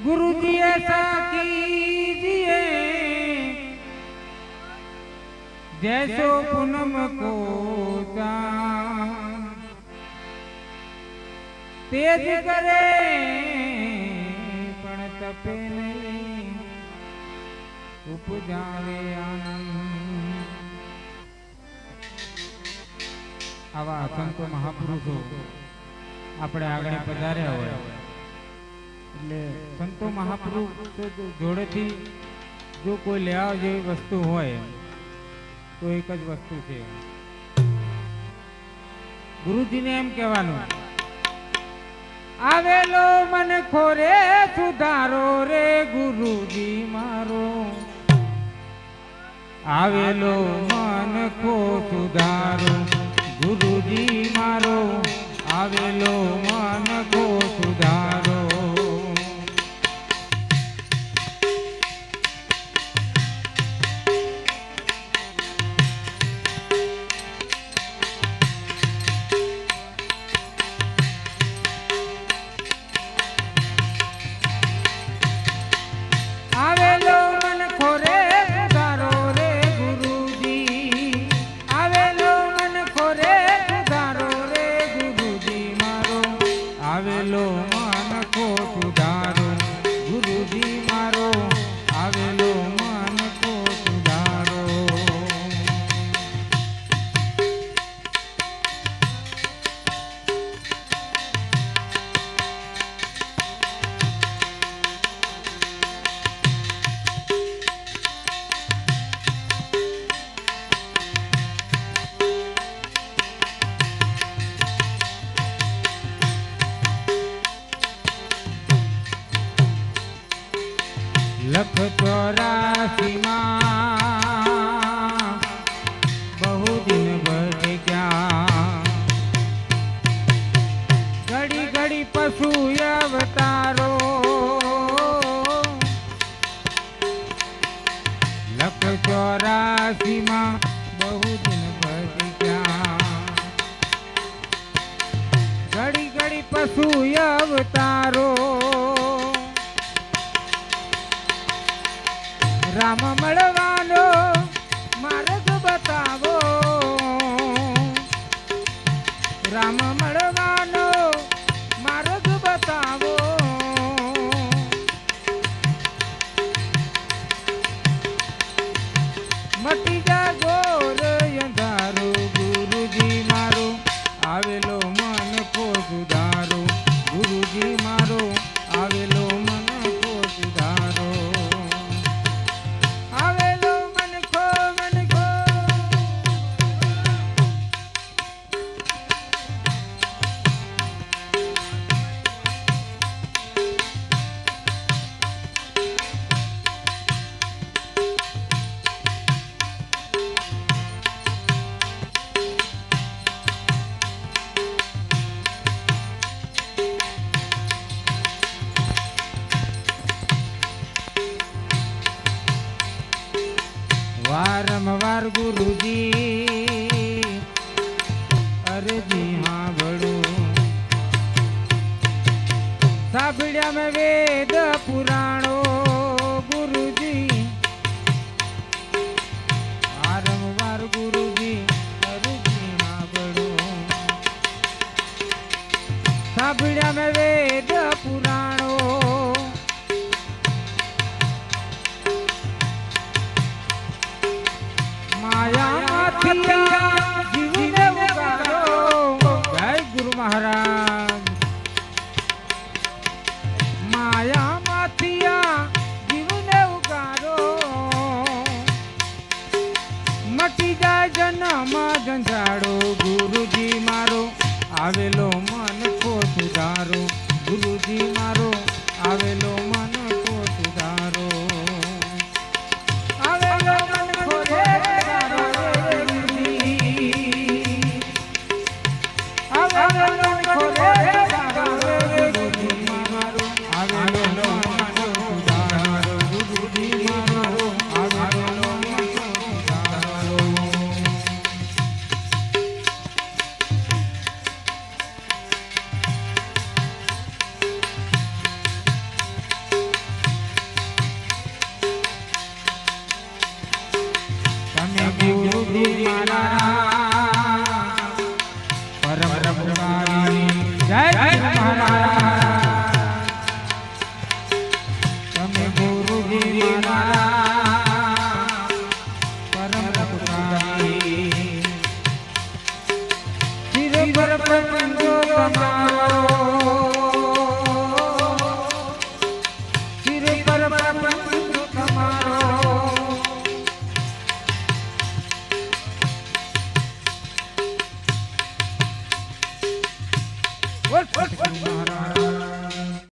गुरुजी ऐसा कीजिए जैसो पूनम को चांद तेज करे पण तपे नहीं उपजावे आनंद। आवा संतो महापुरुषो આપણે આગળ પધાર્યા હોય એટલે સંતો મહાપુરુષ જોડેથી જો કોઈ લેવા જેવી વસ્તુ હોય તો એક જ વસ્તુ છે, ગુરુજીને એમ કહેવાનું, આવેલો મન ખોરે સુધારો રે ગુરુજી મારો, આવેલો મન ખો સુધારો ગુરુજી મારો, આવેલો મન ખો સુધારો। આવેલો મન ખોરે સુધારો રે ગુરુજી, આવેલો મન ખોરે સુધારો રે ગુરુજી મારો, આવેલો મન ખો સુધારો ગુરુજી મારો, આવેલો મન ખો સુધારો। लख 84 बहु दिन बढ़ क्या, घड़ी घड़ी पशु अवतारो, लख 84 बहु दिन बढ़ क्या, घड़ी घड़ी पशु अवतारो, राम મળવાનો માર્ગ બતાવો, રામ મળવાનો માર્ગ બતાવો, મટી જા ગોર અંધારો ગુરુજી મારો, આવેલો મન ખો સુધારો ગુરુજી મારો, આવેલો મન ખો સુધારો। वारंवार गुरुजी अरजी हाँ बड़ो, साबड़िया में वेद पुराणो गुरुजी, वारंवार गुरुजी अरजी हाँ बड़ो, साबड़िया में वेद